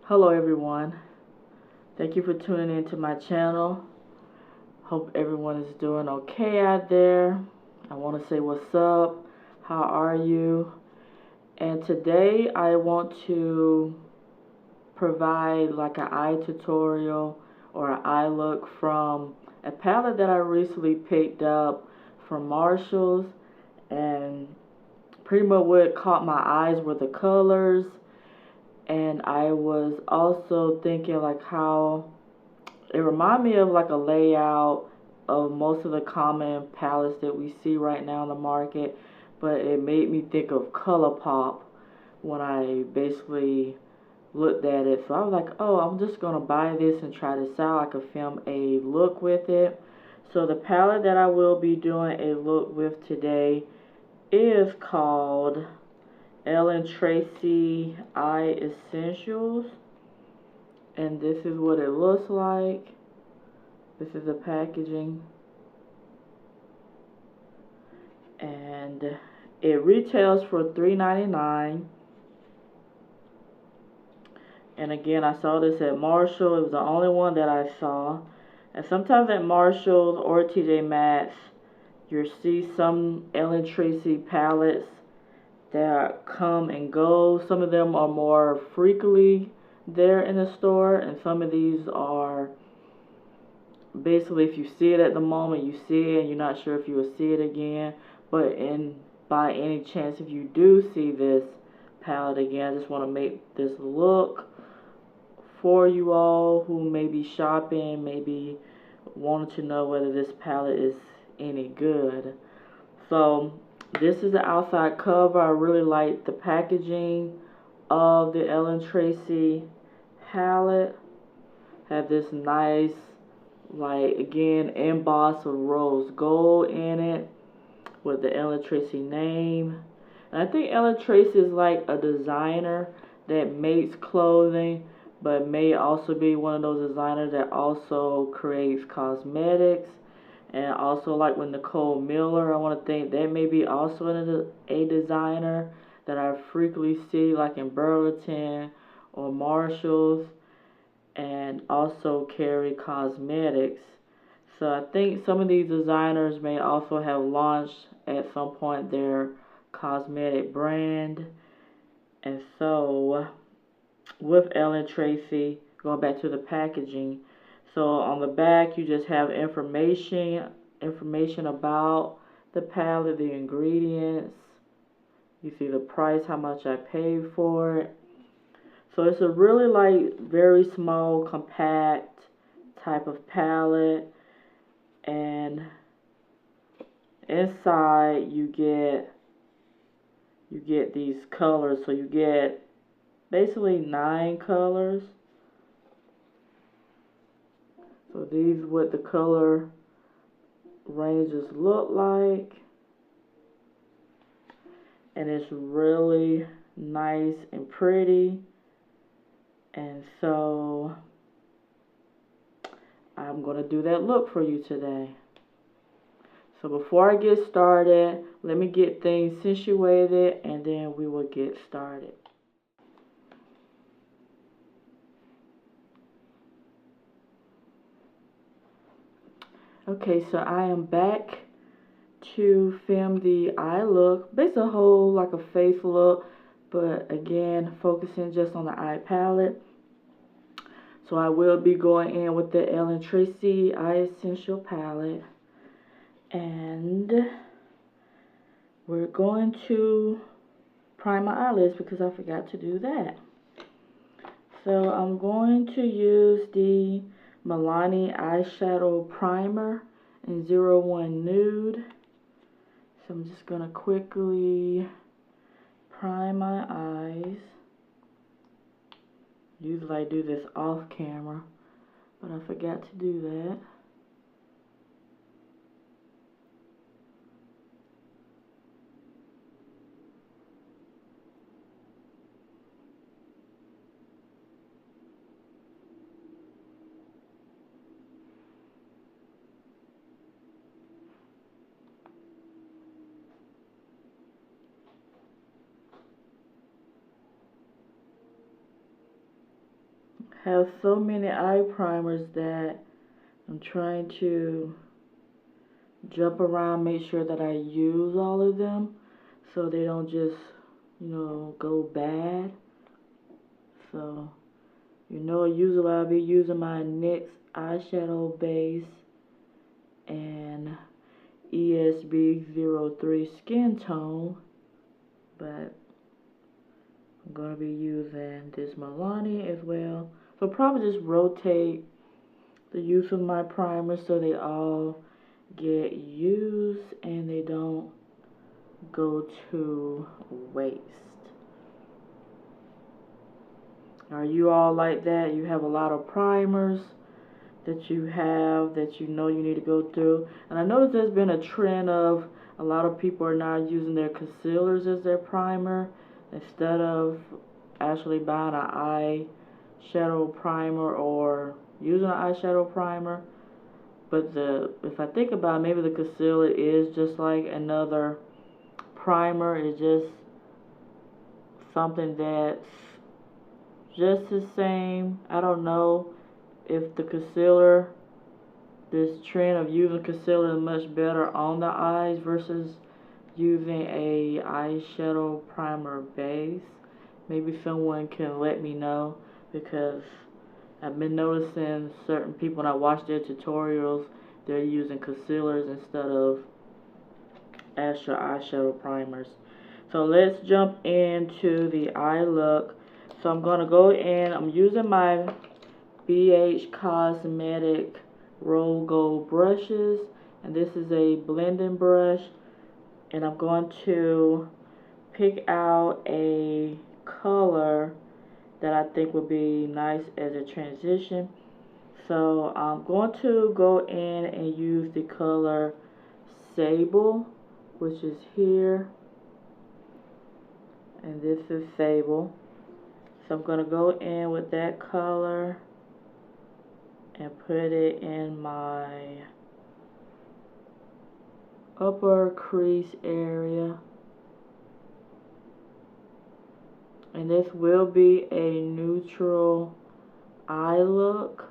Hello everyone, thank you for tuning into my channel. Hope everyone is doing okay out there. I want to say what's up, how are you? And today I want to provide like an eye tutorial or an eye look from a palette that I recently picked up from Marshalls, and pretty much what caught my eyes were the colors. And I was also thinking like how it reminded me of like a layout of most of the common palettes that we see right now in the market, but it made me think of ColourPop when I basically looked at it. So I was like, oh, I'm just gonna buy this and try this out. I could film a look with it. So the palette that I will be doing a look with today is called Tracy Eye Essentials, and this is what it looks like. This is the packaging, and it retails for $3.99. And again, I saw this at Marshall. It was the only one that I saw. And sometimes at Marshalls or TJ Maxx, you'll see some Tracy palettes that come and go. Some of them are more frequently there in the store, and some of these are basically if you see it at the moment, you see it and you're not sure if you will see it again. But by any chance, if you do see this palette again, I just want to make this look for you all who may be shopping, maybe wanting to know whether this palette is any good. So this is the outside cover. I really like the packaging of the Tracy palette. Have this nice, like, again, emboss of rose gold in it with the Tracy name. And I think Tracy is like a designer that makes clothing, but may also be one of those designers that also creates cosmetics. And also, like with Nicole Miller, I want to think that may be also a designer that I frequently see, like in Burlington or Marshalls, and also carry cosmetics. So I think some of these designers may also have launched at some point their cosmetic brand. And so with Tracy, going back to the packaging, so on the back you just have information about the palette, the ingredients. You see the price, how much I paid for it. So it's a really like very small, compact type of palette, and inside you get these colors. So you get basically 9 colors. So these what the color ranges look like, and it's really nice and pretty. And so I'm going to do that look for you today. So before I get started, let me get things situated and then we will get started. Okay, so I am back to film the eye look. Basically a whole like a face look, but again focusing just on the eye palette. So I will be going in with the Tracy Eye Essential Palette, and we're going to prime my eyelids because I forgot to do that. So I'm going to use the Milani Eyeshadow Primer in 01 Nude. So I'm just going to quickly prime my eyes. Usually I do this off camera, but I forgot to do that. have so many eye primers that I'm trying to jump around, make sure that I use all of them so they don't just, you know, go bad. So, you know, usually I'll be using my NYX eyeshadow base and ESB03 skin tone, but I'm going to be using this Milani as well. So probably just rotate the use of my primers so they all get used and they don't go to waste. Are you all like that? You have a lot of primers that you have that you know you need to go through. And I noticed there's been a trend of a lot of people are now using their concealers as their primer instead of actually buying an eyeshadow primer or using an eyeshadow primer. But if I think about it, maybe the concealer is just like another primer. It's just something that's just the same. I don't know if the concealer, this trend of using concealer is much better on the eyes versus using a eyeshadow primer base. Maybe someone can let me know, because I've been noticing certain people when I watch their tutorials, they're using concealers instead of actual eyeshadow primers. So let's jump into the eye look. So I'm going to go in, I'm using my BH Cosmetic Roll Gold brushes, and this is a blending brush, and I'm going to pick out a color that I think would be nice as a transition. So I'm going to go in and use the color Sable, which is here, and this is Sable. So I'm going to go in with that color and put it in my upper crease area. And this will be a neutral eye look.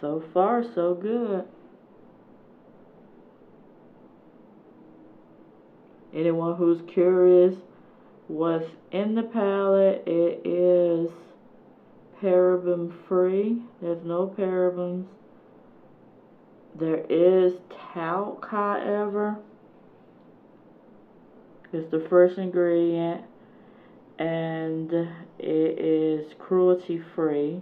So far, so good. Anyone who's curious what's in the palette, it is paraben free. There's no parabens. There is talc, however. It's the first ingredient, and it is cruelty free.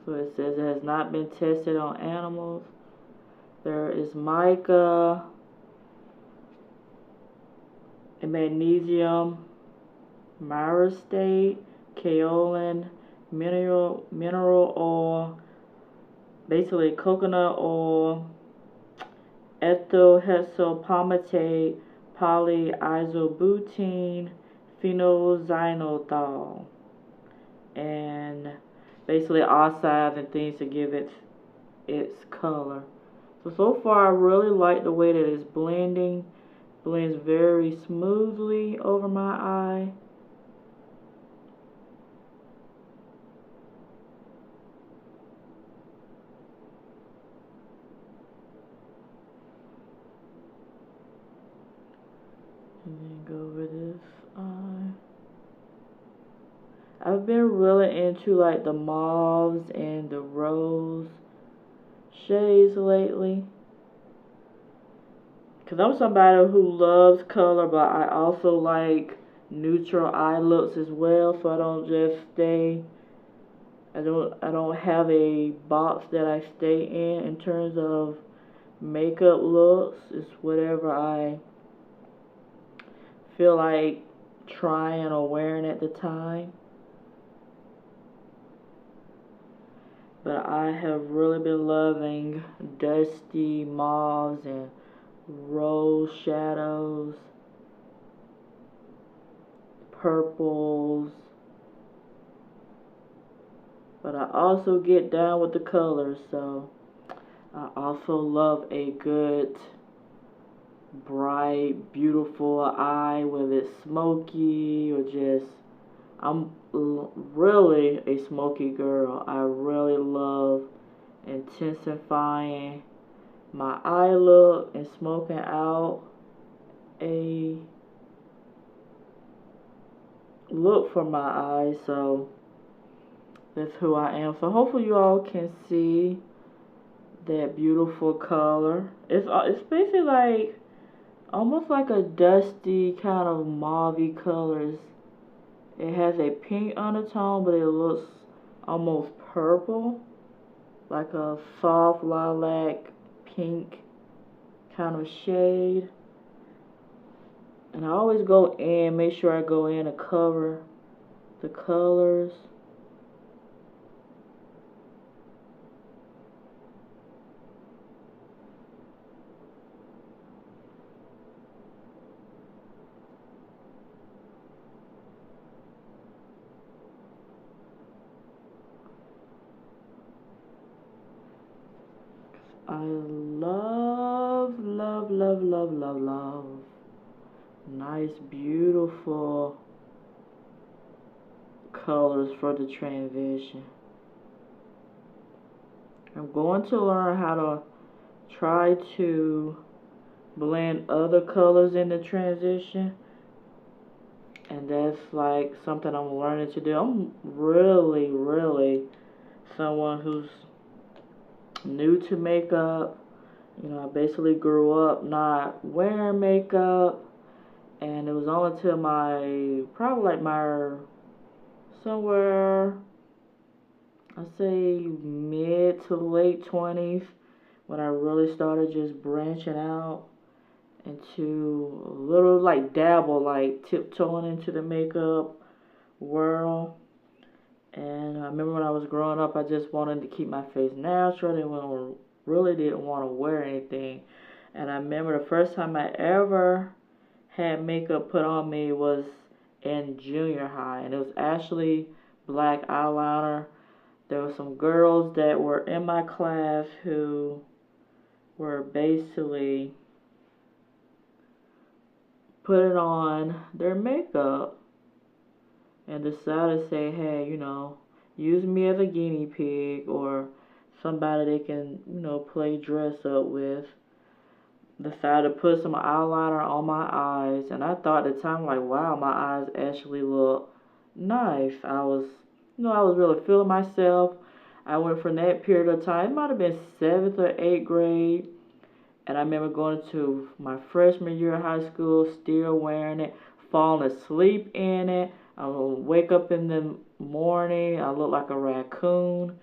So it says it has not been tested on animals. There is mica, and magnesium myristate, kaolin, mineral oil, basically coconut oil, ethyl hexylpalmitate, polyisobutene, phenolxylitol, and basically oxides and things to give it its color. So far I really like the way that it's blending. Blends very smoothly over my eye. And then go over this eye. I've been really into like the mauves and the rose shades lately. Because I'm somebody who loves color, but I also like neutral eye looks as well. So I don't just stay, I don't have a box that I stay in terms of makeup looks. It's whatever I feel like trying or wearing at the time. But I have really been loving dusty mauves and rose shadows, purples. but I also get down with the colors. So I also love a good, bright, beautiful eye, whether it's smoky or just, I'm really a smoky girl. I really love intensifying my eye look and smoking out a look for my eyes. So that's who I am. So hopefully you all can see that beautiful color. It's basically like almost like a dusty kind of mauvey colors. It has a pink undertone, but it looks almost purple, like a soft lilac pink kind of shade. And I always go in, make sure I go in to cover the colors. I love, love, love, love, love, love nice, beautiful colors for the transition. I'm going to learn how to try to blend other colors in the transition, and that's like something I'm learning to do. I'm really someone who's new to makeup. You know, I basically grew up not wearing makeup, and it was only till probably like my, somewhere, I say mid to late 20s, when I really started just branching out into a little like dabble, like tiptoeing into the makeup world. And I remember when I was growing up, I just wanted to keep my face natural. I really didn't want to wear anything. And I remember the first time I ever had makeup put on me was in junior high, and it was actually black eyeliner. There were some girls that were in my class who were basically putting on their makeup and decided to say, hey, you know, use me as a guinea pig or somebody they can, you know, play dress up with. Decided to put some eyeliner on my eyes, and I thought at the time, like, wow, my eyes actually look nice. I was really feeling myself. I went from that period of time, it might have been 7th or 8th grade, and I remember going to my freshman year of high school, still wearing it, falling asleep in it. I would wake up in the morning, I look like a raccoon.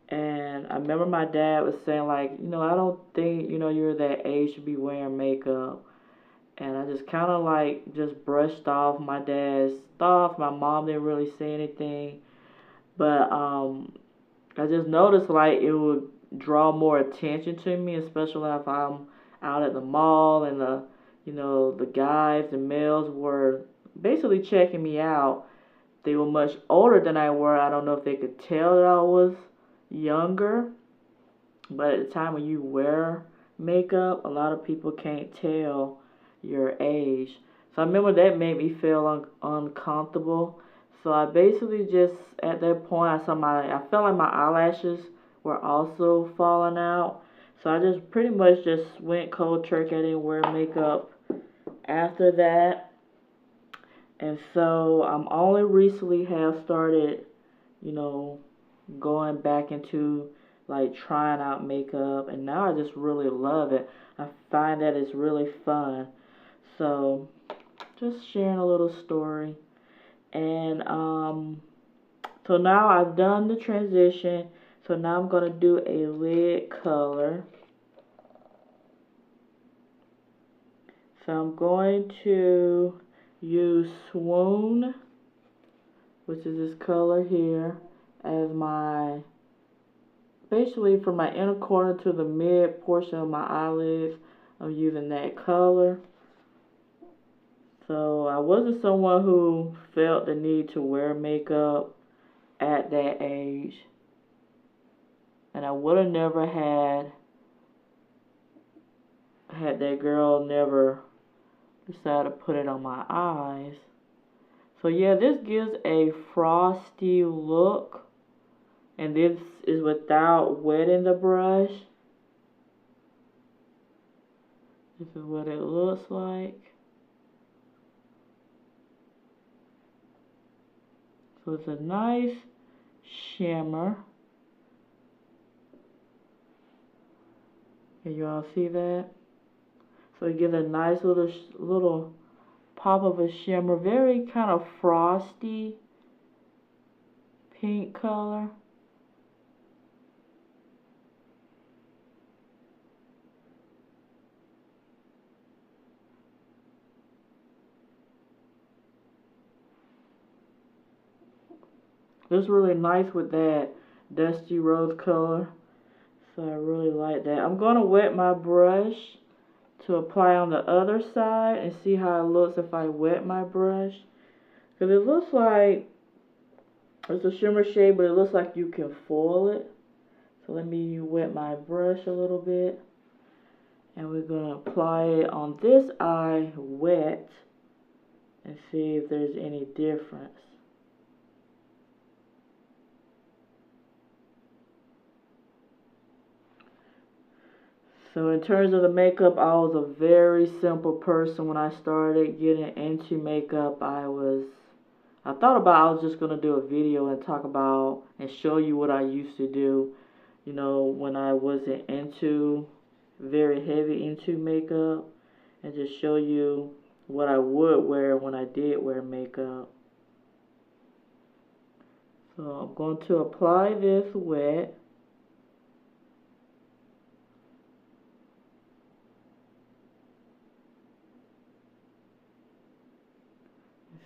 And I remember my dad was saying, like, you know, I don't think, you know, you're that age to be wearing makeup. And I just kind of, like, just brushed off my dad's stuff. My mom didn't really say anything. But I just noticed, like, it would draw more attention to me, especially if I'm out at the mall and the guys, the males were basically checking me out. They were much older than I were. I don't know if they could tell that I was younger, but at the time when you wear makeup, a lot of people can't tell your age. So I remember that made me feel uncomfortable. So I basically just, at that point, I felt like my eyelashes were also falling out. So I just pretty much just went cold turkey. I didn't wear makeup after that. And so I'm only recently have started, you know, going back into like trying out makeup, and now I just really love it. I find that it's really fun. So just sharing a little story. And so now I've done the transition, so now I'm gonna do a lid color. So I'm going to use Swoon, which is this color here, as my, basically from my inner corner to the mid portion of my eyelids. I'm using that color. So I wasn't someone who felt the need to wear makeup at that age. And I would have never had that girl never decided to put it on my eyes. So yeah, this gives a frosty look. And this is without wetting the brush. This is what it looks like. So it's a nice shimmer. Can you all see that? So it gives a nice little pop of a shimmer. Very kind of frosty pink color. It's really nice with that dusty rose color. So I really like that. I'm going to wet my brush to apply on the other side and see how it looks if I wet my brush. Because it looks like it's a shimmer shade, but it looks like you can foil it. So let me wet my brush a little bit. And we're going to apply it on this eye wet and see if there's any difference. So in terms of the makeup, I was a very simple person when I started getting into makeup. I thought about I was just going to do a video and talk about and show you what I used to do, you know, when I wasn't very heavy into makeup, and just show you what I would wear when I did wear makeup. So I'm going to apply this wet.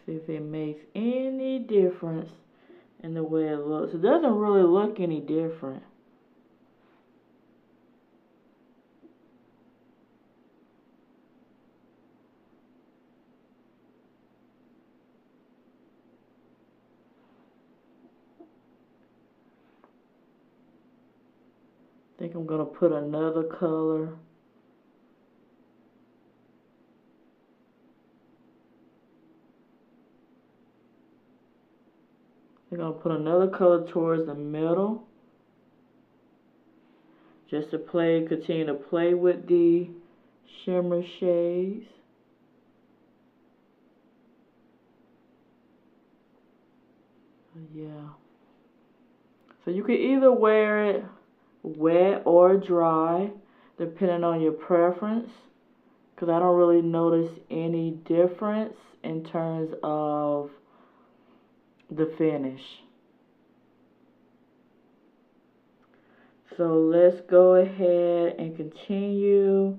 See if it makes any difference in the way it looks. It doesn't really look any different. I think I'm going to put another color. I'm going to put another color towards the middle. Just to continue to play with the shimmer shades. Yeah. So you can either wear it wet or dry, depending on your preference. Because I don't really notice any difference in terms of the finish. So let's go ahead and continue.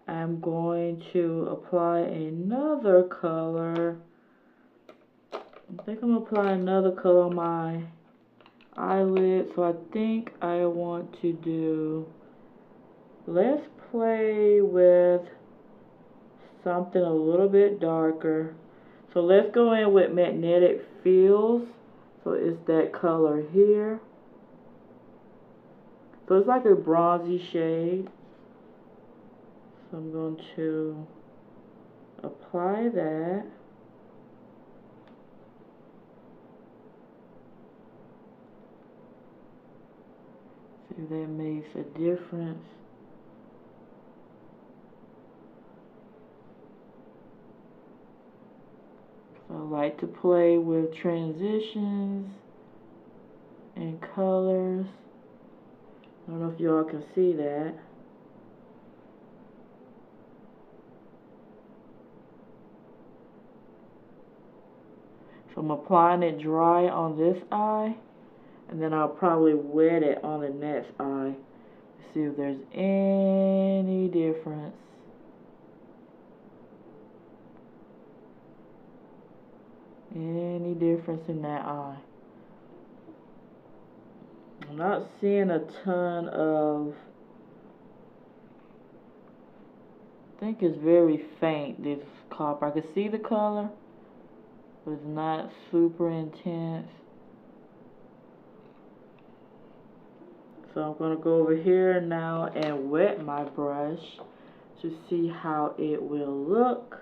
I'm going to apply another color. I think I'm going to apply another color on my eyelid. So I think I want to do, let's play with something a little bit darker. So let's go in with Magnetic Fields. So it's that color here. So it's like a bronzy shade. So I'm going to apply that. See if that makes a difference. So I like to play with transitions and colors. I don't know if y'all can see that. So I'm applying it dry on this eye, and then I'll probably wet it on the next eye to see if there's any difference. Any difference in that eye. I'm not seeing a ton of, I think it's very faint, this copper. I can see the color, but it's not super intense. So I'm going to go over here now and wet my brush to see how it will look.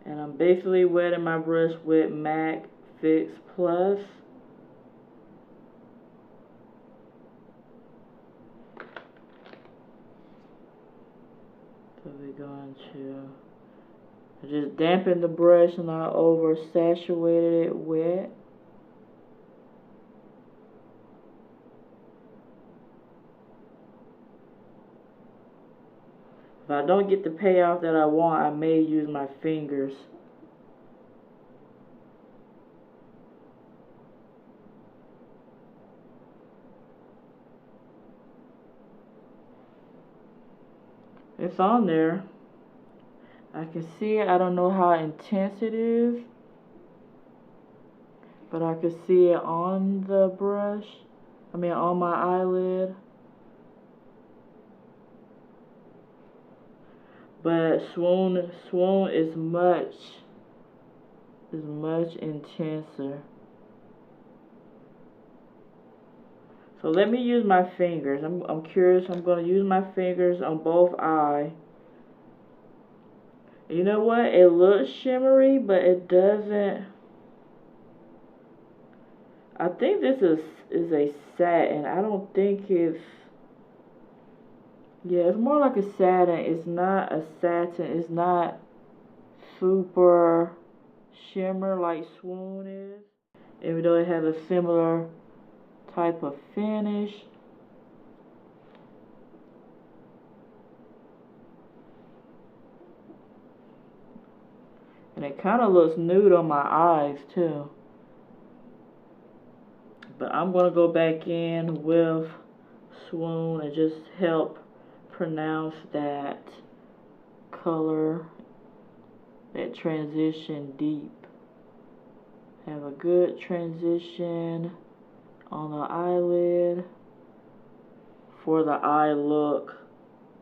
And I'm basically wetting my brush with MAC Fix Plus. So we're going to just dampen the brush, not over saturated it wet. If I don't get the payoff that I want, I may use my fingers. It's on there. I can see it. I don't know how intense it is, but I can see it on the brush. I mean, on my eyelid. But Swoon is much intenser. So let me use my fingers. I'm curious. I'm going to use my fingers on both eyes. You know what? It looks shimmery, but it doesn't. I think this is a satin. I don't think it's. Yeah, it's more like a satin. It's not a satin. It's not super shimmer like Swoon is. Even though it has a similar type of finish. And it kind of looks nude on my eyes too. But I'm going to go back in with Swoon and just help pronounce that color, that transition deep. Have a good transition on the eyelid for the eye look.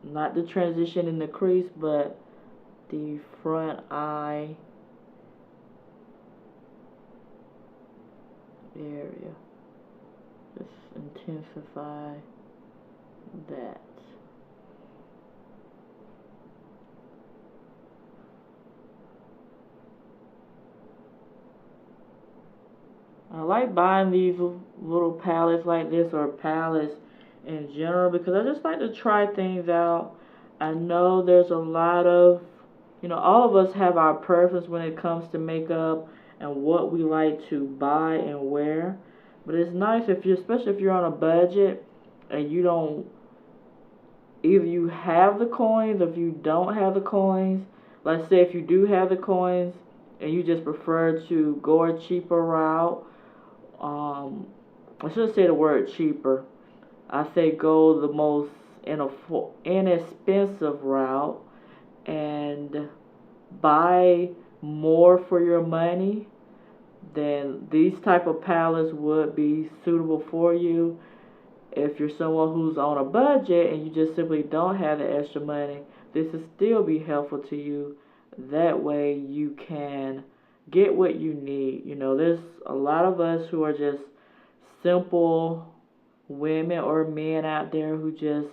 Not the transition in the crease, but the front eye area. Just intensify that. I like buying these little palettes like this, or palettes in general, because I just like to try things out. I know there's a lot of, all of us have our preference when it comes to makeup and what we like to buy and wear. But it's nice especially if you're on a budget and you don't, either you have the coins or if you don't have the coins. Let's say if you do have the coins and you just prefer to go a cheaper route. I shouldn't say the word cheaper. I say go the most inexpensive route and buy more for your money. Then these type of palettes would be suitable for you. If you're someone who's on a budget and you just simply don't have the extra money, this will still be helpful to you. That way you can get what you need. There's a lot of us who are just simple women or men out there who just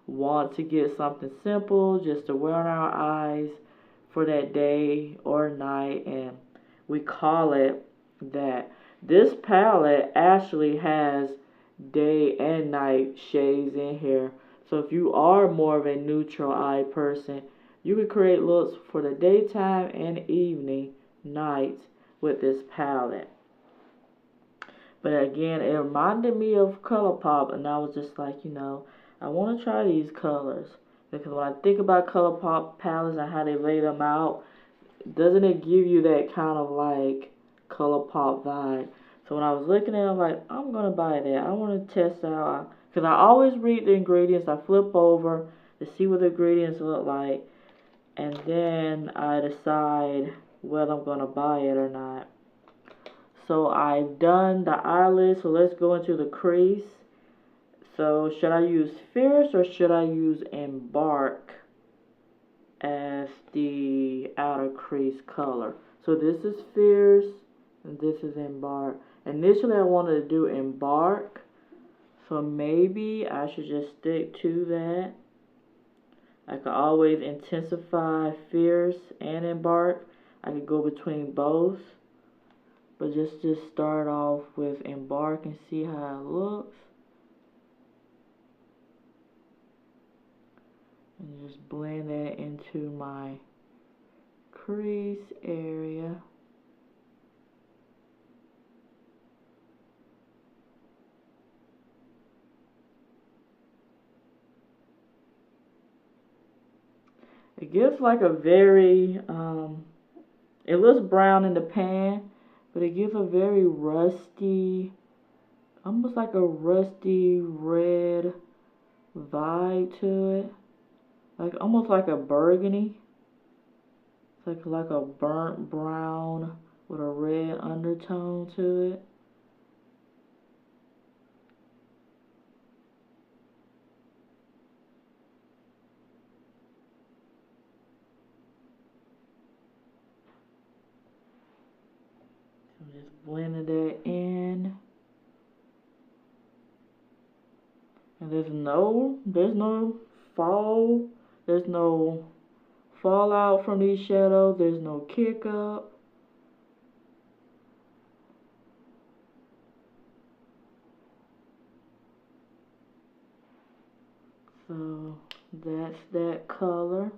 want to get something simple just to wear on our eyes for that day or night, and we call it that. This palette actually has day and night shades in here. So if you are more of a neutral eye person, you can create looks for the daytime and evening, night with this palette. But again, it reminded me of ColourPop, and I was just like, I want to try these colors. Because when I think about ColourPop palettes and how they lay them out, doesn't it give you that kind of like ColourPop vibe? So when I was looking at it, I was like, I'm going to buy that. I want to test it out. Because I always read the ingredients. I flip over to see what the ingredients look like. And then I decide whether I'm going to buy it or not. So I've done the eyelid, so let's go into the crease. So should I use Fierce or should I use Embark as the outer crease color. So this is Fierce and this is Embark. Initially I wanted to do Embark, so maybe I should just stick to that. I could always intensify Fierce and Embark. I could go between both, but just start off with Embark and see how it looks. And just blend that into my crease area. It gives like a very, it looks brown in the pan, but it gives a very rusty, almost like a rusty red vibe to it. Like almost like a burgundy. It's like a burnt brown with a red undertone to it. I'm just blending that in. And there's no fallout from these shadows. There's no kick up. So that's that color.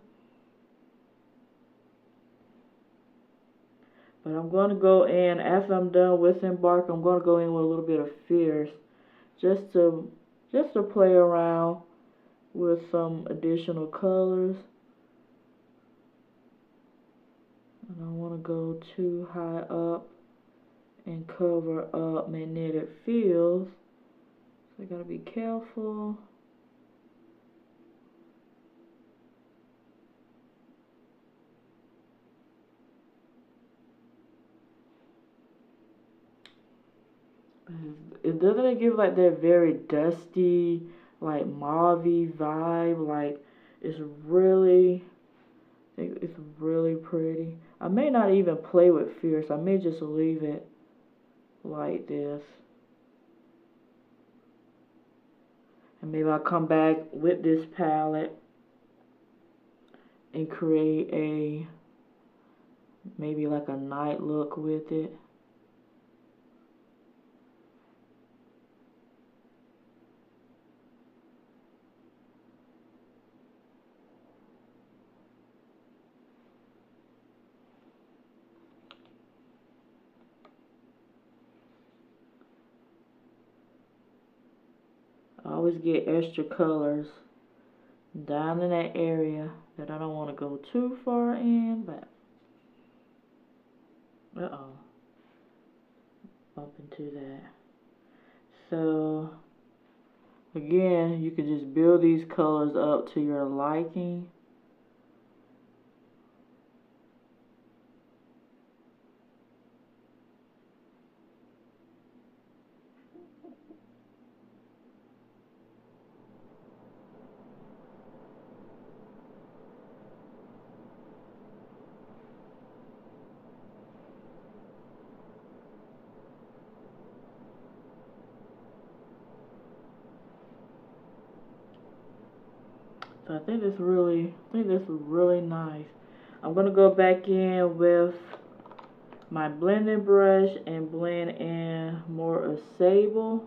But I'm going to go in, after I'm done with Embark, I'm going to go in with a little bit of Fierce just to play around with some additional colors. I don't want to go too high up and cover up magnetic fields. So I gotta be careful. It doesn't give like that very dusty, like mauve-y vibe. Like it's really pretty. I may not even play with Fierce. I may just leave it like this. And maybe I'll come back with this palette and create maybe like a night look with it. I always get extra colors down in that area that I don't want to go too far in, but bump into that. So again, you can just build these colors up to your liking. So I think this is really nice. I'm gonna go back in with my blending brush and blend in more of Sable.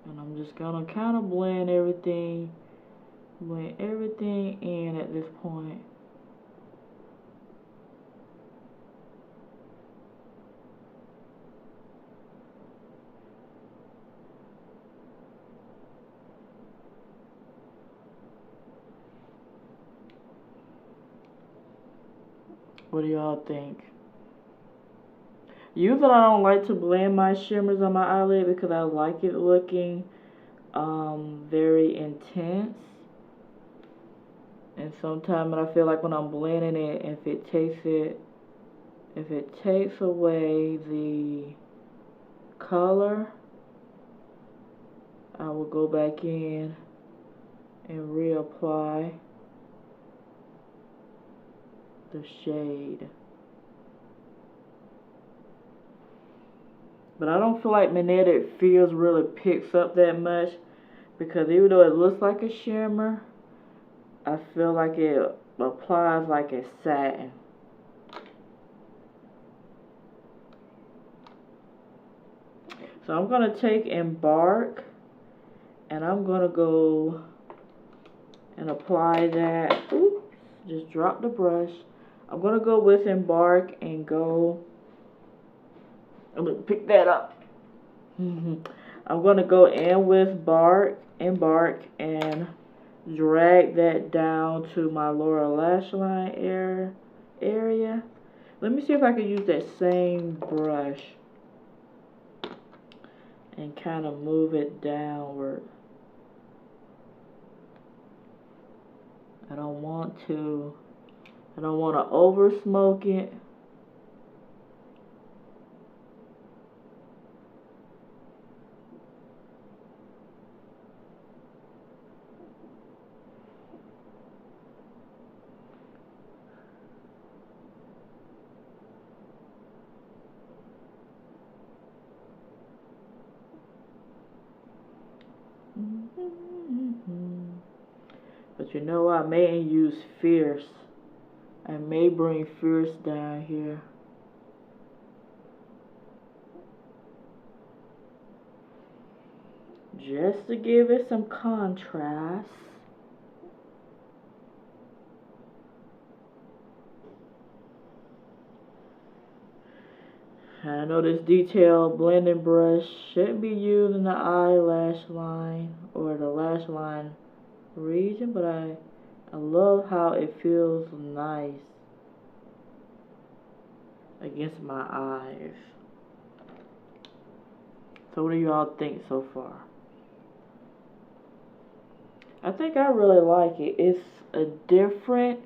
And I'm just gonna kind of blend everything in at this point. What do y'all think? Usually I don't like to blend my shimmers on my eyelid because I like it looking very intense. And sometimes I feel like when I'm blending it, if it takes away the color, I will go back in and reapply the shade. But I don't feel like Magnetic Fields really picks up that much, because even though it looks like a shimmer, I feel like it applies like a satin. So I'm going to take Embark, and I'm going to go and apply that. Oops, just drop the brush. I'm going to go with Embark and go, I'm going to pick that up. I'm going to go in with Embark and drag that down to my lower lash line area. Let me see if I can use that same brush and kind of move it downward. I don't want to over smoke it. But you know, I may use Fierce. I may bring Fierce down here. Just to give it some contrast. I know this detailed blending brush shouldn't be used in the eyelash line or the lash line region, but I love how it feels nice against my eyes. So what do you all think so far? I think I really like it. It's a different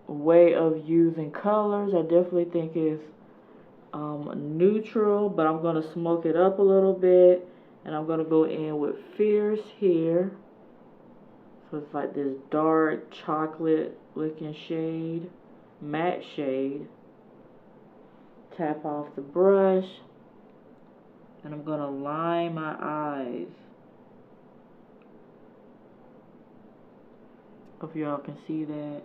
way of using colors. I definitely think it's neutral, but I'm going to smoke it up a little bit, and I'm going to go in with Fierce here. So it's like this dark chocolate looking shade, matte shade. Tap off the brush, and I'm going to line my eyes. Hope y'all can see that.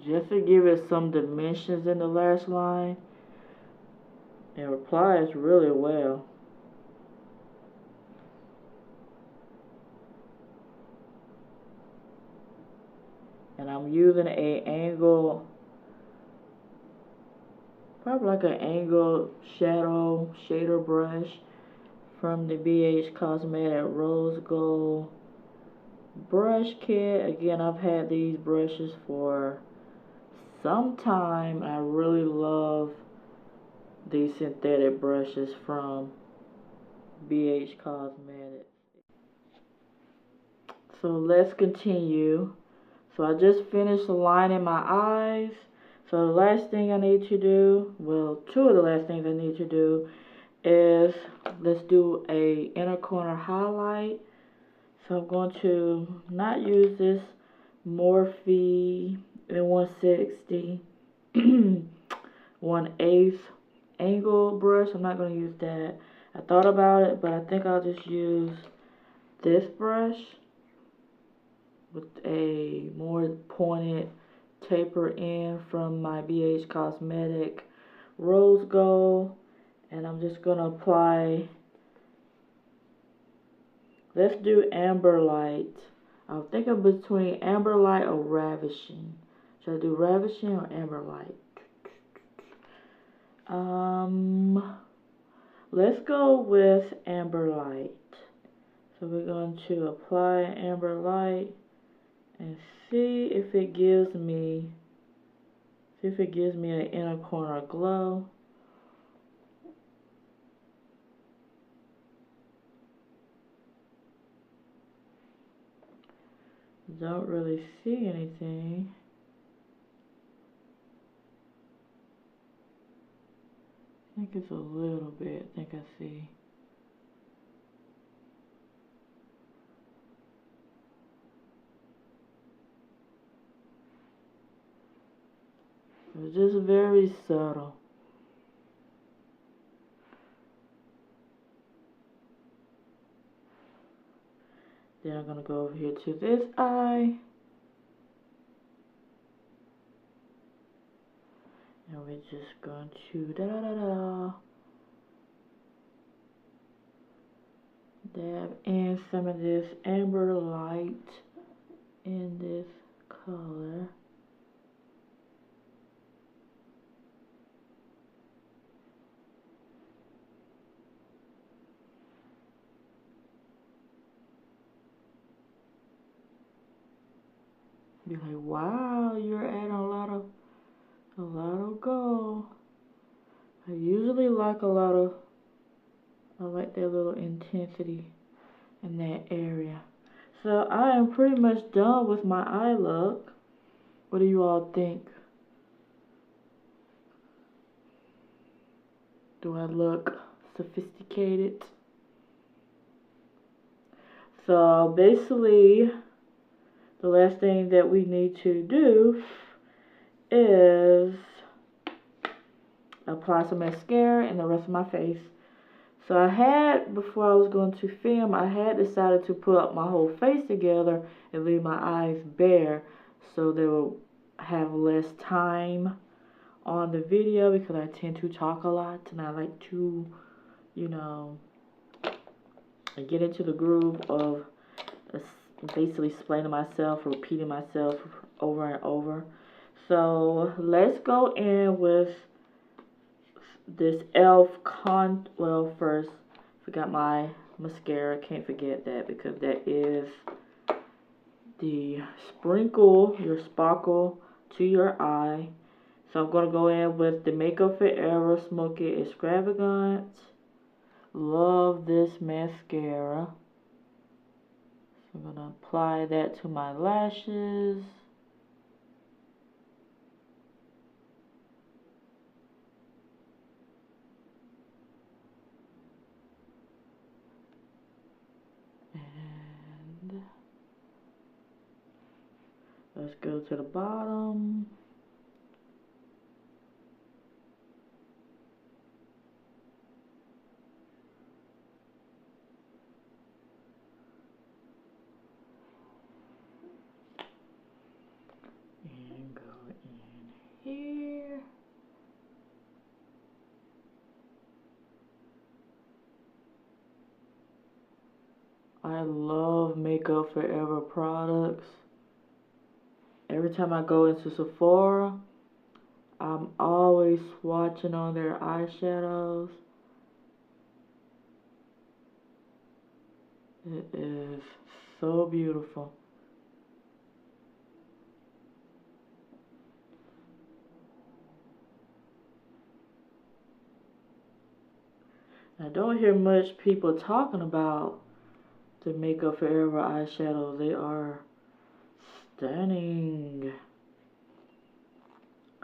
Just to give it some dimensions in the lash line. It applies really well. And I'm using a angle, probably like an angled shader brush from the BH Cosmetic Rose Gold brush kit. Again, I've had these brushes for some time. I really love these synthetic brushes from BH Cosmetics. So let's continue. So I just finished lining my eyes. So the last thing I need to do, well, two of the last things I need to do is let's do a inner corner highlight. So I'm going to not use this Morphe in 160 1/8 angle brush. I'm not going to use that. I thought about it, but I think I'll just use this brush with a more pointed taper end from my BH Cosmetic Rose Gold. And I'm just going to apply, let's do Amber Light. I'm thinking between Amber Light or Ravishing. Should I do Ravishing or Amber Light? Let's go with Amber Light. So we're going to apply Amber Light and see if it gives me an inner corner glow. Don't really see anything. I think it's a little bit. I think I see. It's just very subtle. Then I'm going to go over here to this eye. And we're just going to dab in some of this amber light in this color. Be like, wow, you're adding a lot of gold. I usually like I like that little intensity in that area. So I am pretty much done with my eye look. What do you all think? Do I look sophisticated? So basically, the last thing that we need to do is apply some mascara in the rest of my face. So I had, before I was going to film, I had decided to put my whole face together and leave my eyes bare so they will have less time on the video, because I tend to talk a lot and I like to, you know, get into the groove of basically explaining myself, repeating myself over and over. So let's go in with this E.L.F. well, first, forgot my mascara. Can't forget that, because that is the sparkle to your eye. So I'm going to go in with the Makeup Forever Smoky Extravagant. Love this mascara. So I'm going to apply that to my lashes. And let's go to the bottom. And go in here. I love Makeup Forever products. Every time I go into Sephora, I'm always swatching on their eyeshadows. It is so beautiful. I don't hear much people talking about the Makeup Forever eyeshadows. They are stunning.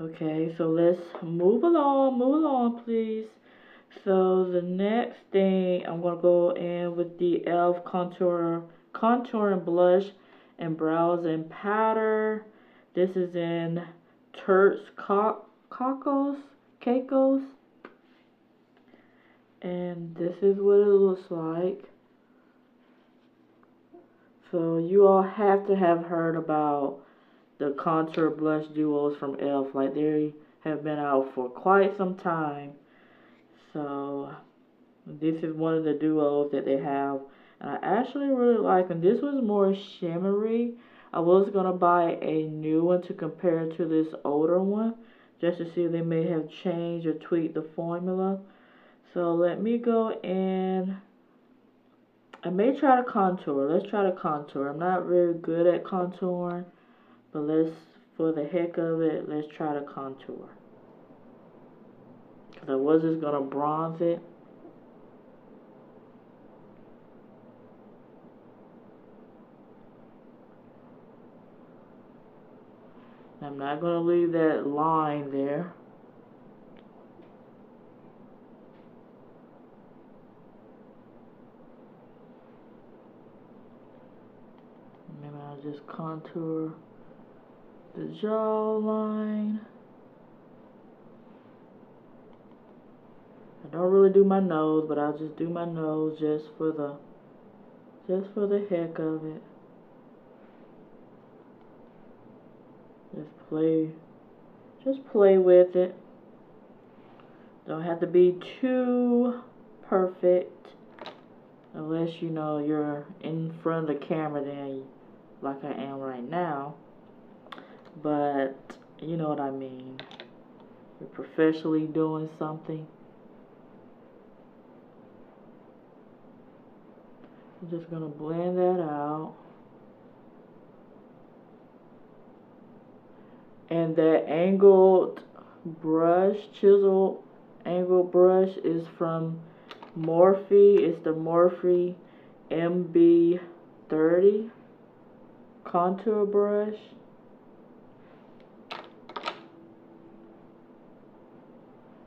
Okay, so let's move along, please. So the next thing, I'm going to go in with the E.L.F. contour and blush and brows and powder. This is in Turks Caicos. And this is what it looks like. So you all have to have heard about the contour blush duos from E.L.F. Like, they have been out for quite some time. So this is one of the duos that they have, and I actually really like them. This was more shimmery. I was going to buy a new one to compare to this older one, just to see if they may have changed or tweaked the formula. So let me go in. I may try to contour. Let's try to contour. I'm not very good at contouring, but for the heck of it, let's try to contour. Because I was just going to bronze it. I'm not going to leave that line there. Maybe I'll just contour the jawline. I don't really do my nose, but I'll just do my nose just for the heck of it. Just play with it. Don't have to be too perfect, unless you know you're in front of the camera, then like I am right now. But you know what I mean. You're professionally doing something. I'm just gonna blend that out. And that angled brush, chisel angled brush, is from Morphe. It's the Morphe MB30 contour brush.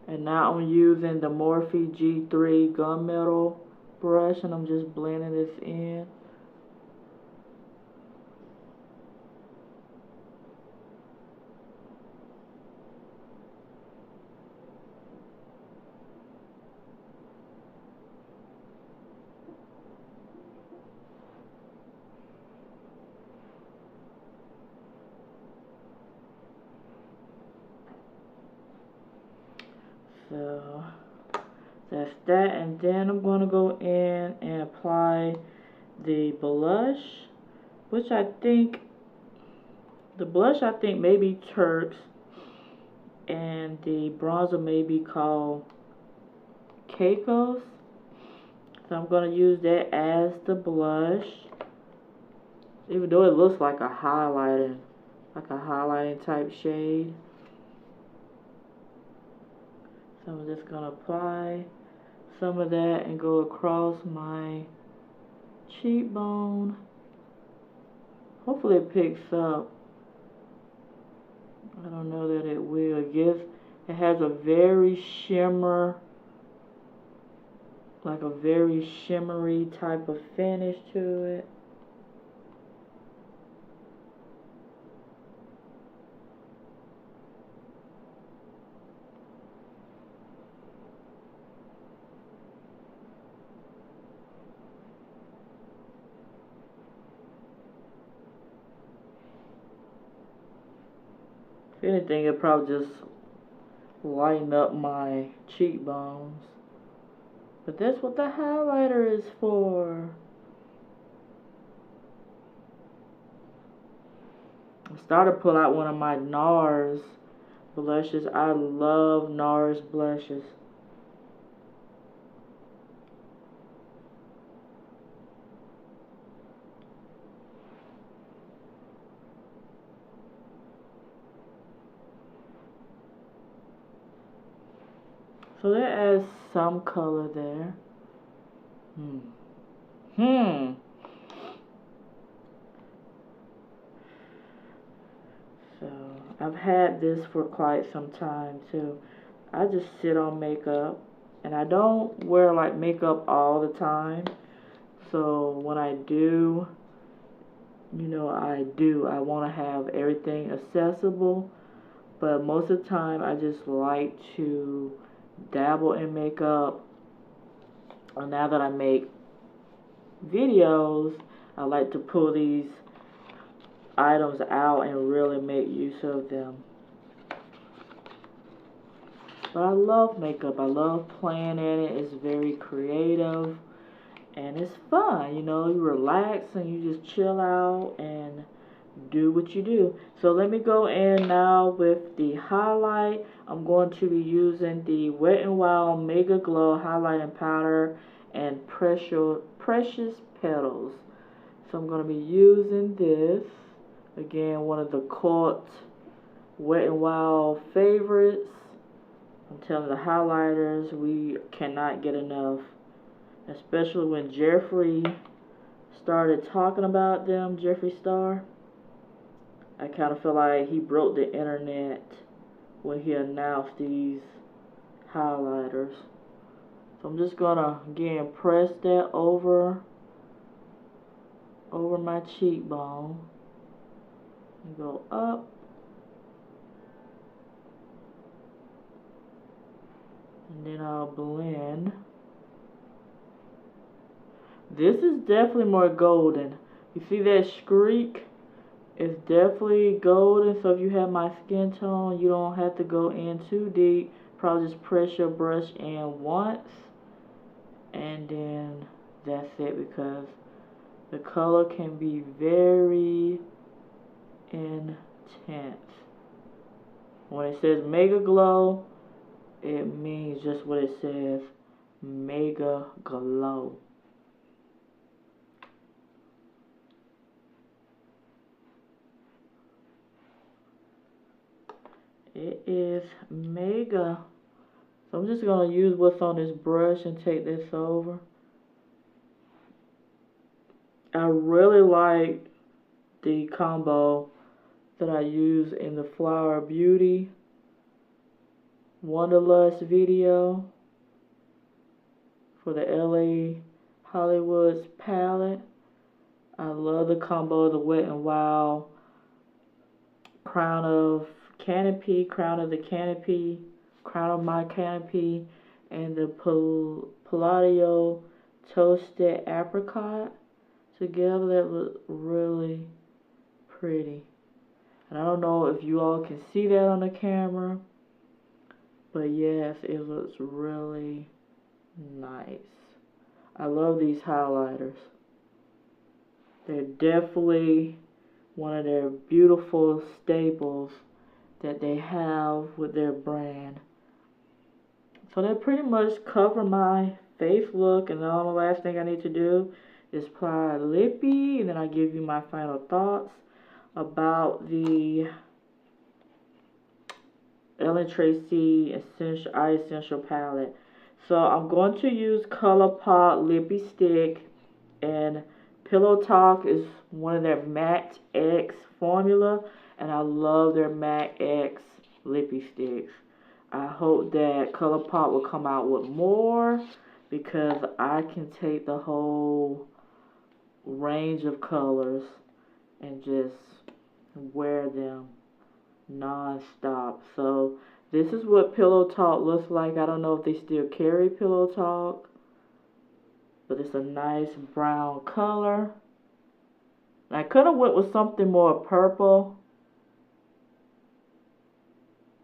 And now I'm using the Morphe G3 gunmetal brush, and I'm just blending this in. So that's that, and then I'm going to go in and apply the blush, which I think, may be Turks, and the bronzer may be called Caicos. So I'm going to use that as the blush, even though it looks like a highlighting type shade. So I'm just going to apply some of that and go across my cheekbone. Hopefully it picks up. I don't know that it will. It has a very very shimmery type of finish to it. If anything, it'll probably just lighten up my cheekbones. But that's what the highlighter is for. I started to pull out one of my NARS blushes. I love NARS blushes. So that adds some color there. So I've had this for quite some time too. I just sit on makeup, and I don't wear like makeup all the time. So when I do, I want to have everything accessible. But most of the time, I just like to dabble in makeup. And now that I make videos, I like to pull these items out and really make use of them. But I love makeup. I love playing in it. It's very creative and it's fun. You relax and you just chill out and do what you do. So let me go in now with the highlight. I'm going to be using the Wet n Wild Mega Glow highlighting powder and Precious Petals. So I'm going to be using this. Again, one of the cult Wet n Wild favorites. I'm telling the highlighters, we cannot get enough. Especially when Jeffree started talking about them, Jeffree Star. I kind of feel like he broke the internet when he announced these highlighters. So I'm just gonna again press that over my cheekbone and go up. And then I'll blend. This is definitely more golden. You see that streak? It's definitely golden. So if you have my skin tone, you don't have to go in too deep. Probably just press your brush in once. And then that's it, because the color can be very intense. When it says Mega Glow, it means just what it says, Mega Glow. It is mega. So I'm just going to use what's on this brush and take this over. I really like the combo that I use in the Flower Beauty Wanderlust video for the LA Hollywood's palette. I love the combo of the Wet n Wild Crown of the Canopy, Crown of My Canopy, and the Palladio Toasted Apricot together. That look really pretty. And I don't know if you all can see that on the camera, but yes, it looks really nice. I love these highlighters. They're definitely one of their beautiful staples that they have with their brand. So that pretty much cover my face look, and the only last thing I need to do is apply Lippie, and then I give you my final thoughts about the Tracy Eye Essential Palette. So I'm going to use ColourPop Lippie Stick, and Pillow Talk is one of their Matte X formula, and I love their Matte X Lippie Sticks. I hope that ColourPop will come out with more, because I can take the whole range of colors and just wear them non-stop. So this is what Pillow Talk looks like. I don't know if they still carry Pillow Talk, but it's a nice brown color. I could have went with something more purple,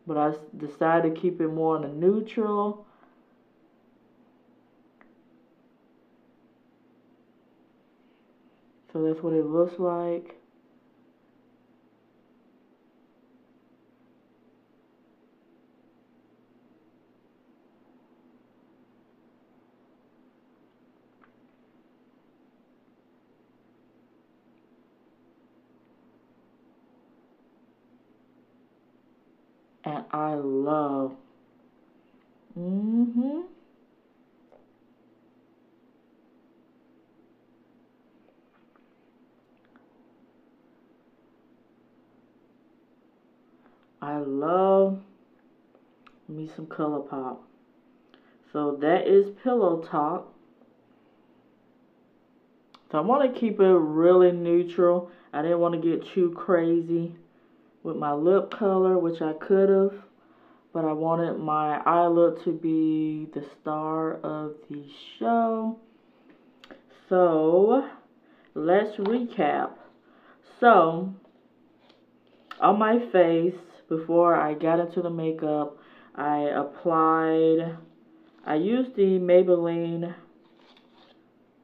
but I decided to keep it more in a neutral. So that's what it looks like. And I love, I love me some ColourPop. So that is Pillow Talk. So I want to keep it really neutral. I didn't want to get too crazy with my lip color, which I could have, but I wanted my eye look to be the star of the show. So let's recap. So on my face, before I got into the makeup, I used the Maybelline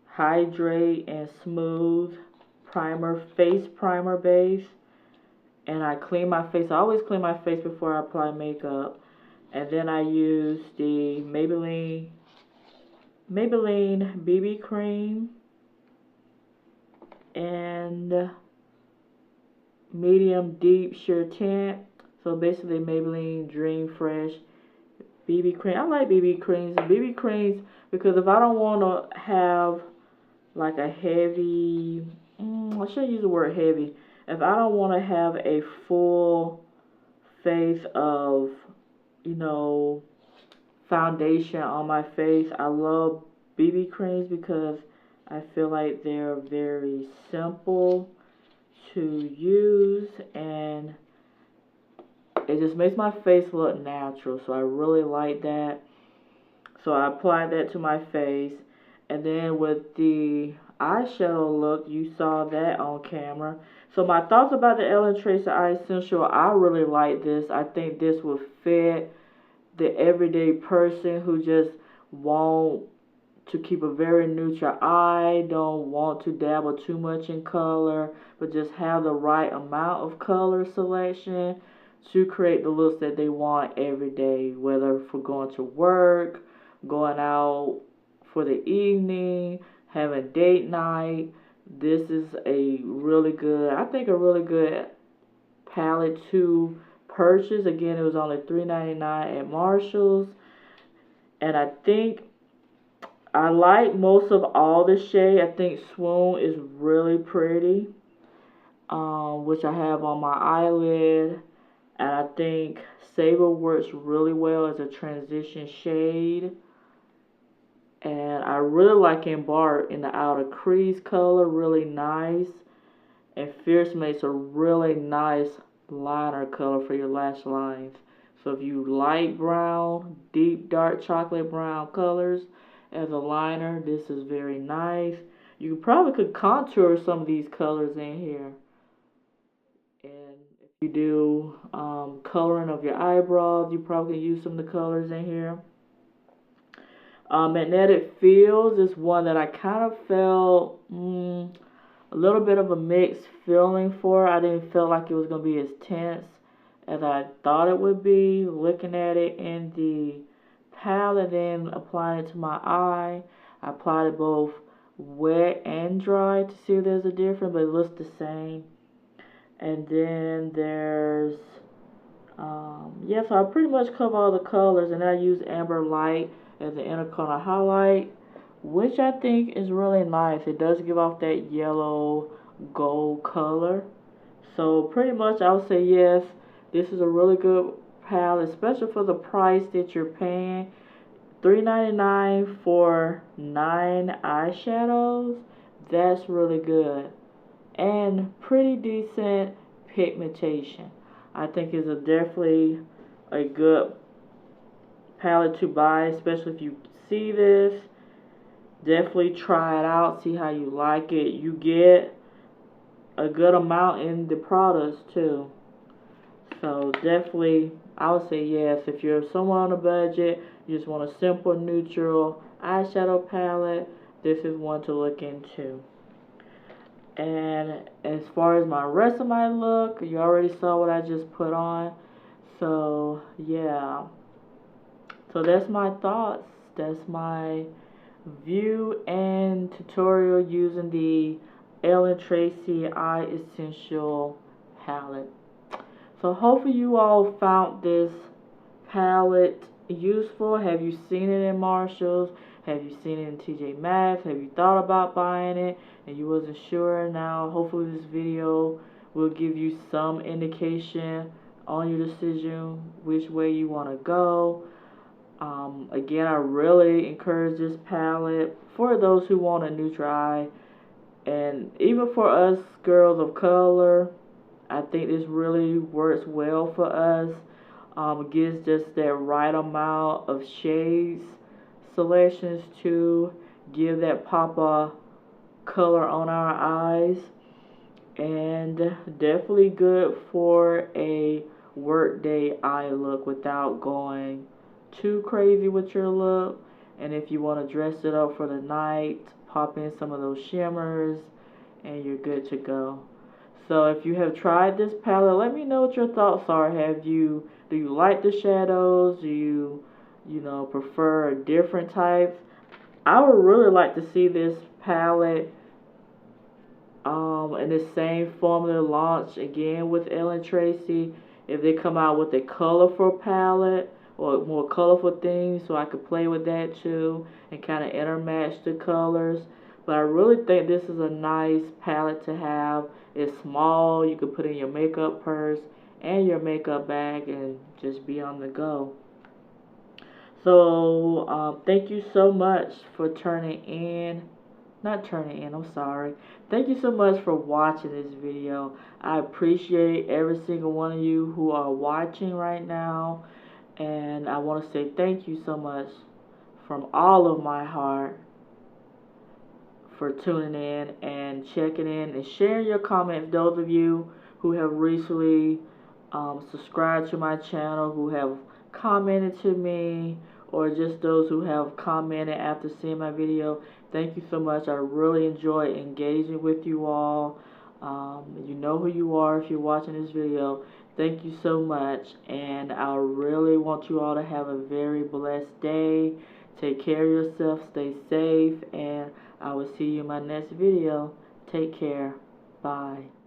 Hydrate and Smooth Primer, Face Primer Base. And I clean my face. I always clean my face before I apply makeup. And then I use the Maybelline BB cream and medium deep sheer tint. So basically Maybelline Dream Fresh BB cream. I like BB creams because if I don't want to have like a heavy, I shouldn't use the word heavy. if I don't want to have a full face of, you know, foundation on my face, I love BB creams because I feel like they're very simple to use and it just makes my face look natural. So I really like that. So I applied that to my face. And then with the eyeshadow look, you saw that on camera. So my thoughts about the E.L.F. Tracy Eye Essential, I really like this. I think this would fit the everyday person who just want to keep a very neutral eye, don't want to dabble too much in color, but just have the right amount of color selection to create the looks that they want every day, whether for going to work, going out for the evening, having date night. This is a really good, I think a really good palette to purchase. Again, it was only $3.99 at Marshalls. And I think I like most of all the shade. I think Swoon is really pretty, which I have on my eyelid. And I think Sable works really well as a transition shade. And I really like Embark in the outer crease color, really nice. And Fierce makes a really nice liner color for your lash lines. So if you like brown, deep dark chocolate brown colors as a liner, this is very nice. You probably could contour some of these colors in here. And if you do coloring of your eyebrows, you probably can use some of the colors in here. Magnetic Fields is one that I kind of felt a little bit of a mixed feeling for. I didn't feel like it was going to be as tense as I thought it would be. Looking at it in the palette, then applying it to my eye. I applied it both wet and dry to see if there's a difference, but it looks the same. And then there's, yeah, so I pretty much cover all the colors, and then I use Amber Light as the inner corner highlight, which I think is really nice. It does give off that yellow gold color. So pretty much I would say yes, this is a really good palette, especially for the price that you're paying. $3.99 for 9 eyeshadows. That's really good. And pretty decent pigmentation. I think it's definitely a good palette to buy, especially if you see this. Definitely try it out, see how you like it. You get a good amount in the products too. So definitely, I would say yes. If you're someone on a budget, you just want a simple, neutral eyeshadow palette, this is one to look into. And as far as my rest of my look, you already saw what I just put on. So yeah. So that's my thoughts. That's my view and tutorial using the E.L.F. Tracy Eye Essential Palette. So hopefully you all found this palette useful. Have you seen it in Marshalls? Have you seen it in TJ Maxx? Have you thought about buying it and you wasn't sure? Now hopefully this video will give you some indication on your decision which way you want to go. Again, I really encourage this palette for those who want a neutral eye, and even for us girls of color, I think this really works well for us. It gives just that right amount of shades selections to give that pop of color on our eyes, and definitely good for a workday eye look without going too crazy with your look. And if you want to dress it up for the night, pop in some of those shimmers and you're good to go. So if you have tried this palette, let me know what your thoughts are. Do you like the shadows? Do you prefer different types? I would really like to see this palette in the same formula launch again with E.L.F. Tracy. If they come out with a colorful palette or more colorful things, so I could play with that too and kind of intermatch the colors. But I really think this is a nice palette to have. It's small. You can put in your makeup purse and your makeup bag and just be on the go. So thank you so much for I'm sorry. Thank you so much for watching this video. I appreciate every single one of you who are watching right now. And I want to say thank you so much from all of my heart for tuning in and checking in and sharing your comments. Those of you who have recently subscribed to my channel, who have commented to me, or just those who have commented after seeing my video, thank you so much. I really enjoy engaging with you all. You know who you are if you're watching this video. Thank you so much, and I really want you all to have a very blessed day. Take care of yourself, stay safe, and I will see you in my next video. Take care. Bye.